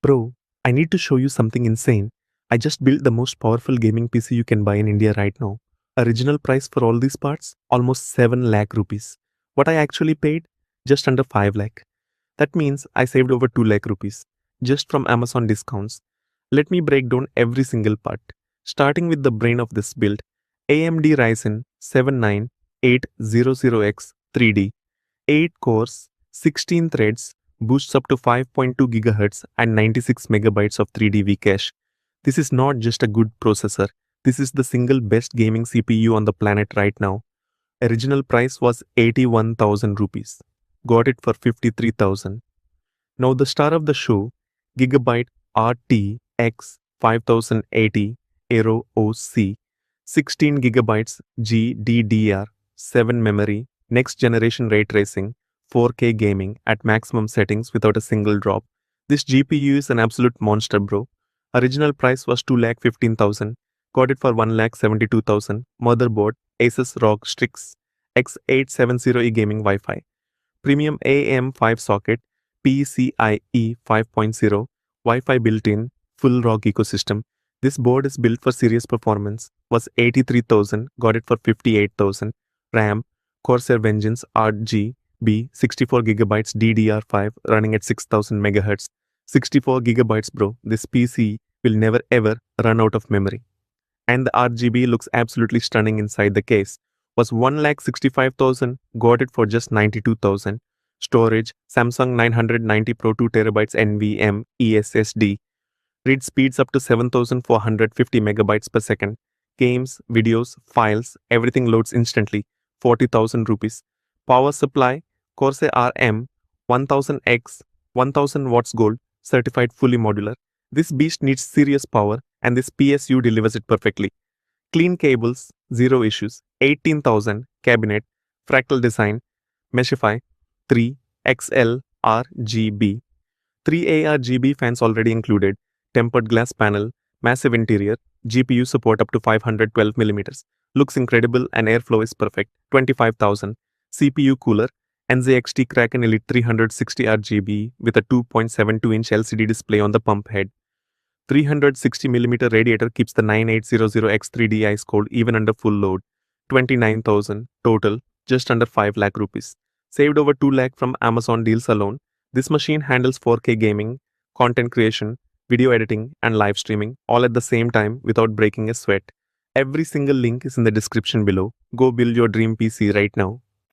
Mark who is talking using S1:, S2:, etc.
S1: Bro, I need to show you something insane. I just built the most powerful gaming PC you can buy in India right now. Original price for all these parts? Almost 7 lakh rupees. What I actually paid? Just under 5 lakh. That means I saved over 2 lakh rupees. Just from Amazon discounts. Let me break down every single part. Starting with the brain of this build. AMD Ryzen 79800X 3D. 8 cores, 16 threads, boosts up to 5.2 GHz and 96 megabytes of 3D cache. This is not just a good processor. This is the single best gaming CPU on the planet right now. Original price was 81,000 rupees. Got it for 53,000. Now the star of the show, Gigabyte RTX 5080 AERO OC, 16 gigabytes GDDR7 memory, next generation ray tracing, 4K gaming at maximum settings without a single drop. This GPU is an absolute monster, bro. Original price was 2,15,000. Got it for 1,72,000. Motherboard Asus ROG Strix X870E gaming Wi-Fi. Premium AM5 socket PCIe 5.0 Wi-Fi built-in full ROG ecosystem. This board is built for serious performance. Was 83,000. Got it for 58,000. RAM Corsair Vengeance RGB 64 gigabytes DDR5 running at 6000 megahertz. 64 gigabytes, bro. This PC will never ever run out of memory. And the RGB looks absolutely stunning inside the case. Was 1,65,000. Got it for just 92,000. Storage Samsung 990 Pro 2TB NVMe SSD. Read speeds up to 7450 megabytes per second. Games, videos, files, everything loads instantly. 40,000 rupees. Power supply Corsair RM 1000X 1000 watts gold certified fully modular. This beast needs serious power and this PSU delivers it perfectly. Clean cables, zero issues. 18,000 cabinet, fractal design, Meshify 3 XL RGB. 3 ARGB fans already included. Tempered glass panel, massive interior, GPU support up to 512mm. Looks incredible and airflow is perfect. 25,000. CPU cooler, NZXT Kraken Elite 360 RGB with a 2.72-inch LCD display on the pump head. 360mm radiator keeps the 9800X3D ice cold even under full load. 29,000 total, just under 5 lakh rupees. Saved over 2 lakh from Amazon deals alone. This machine handles 4K gaming, content creation, video editing, and live streaming all at the same time without breaking a sweat. Every single link is in the description below. Go build your dream PC right now.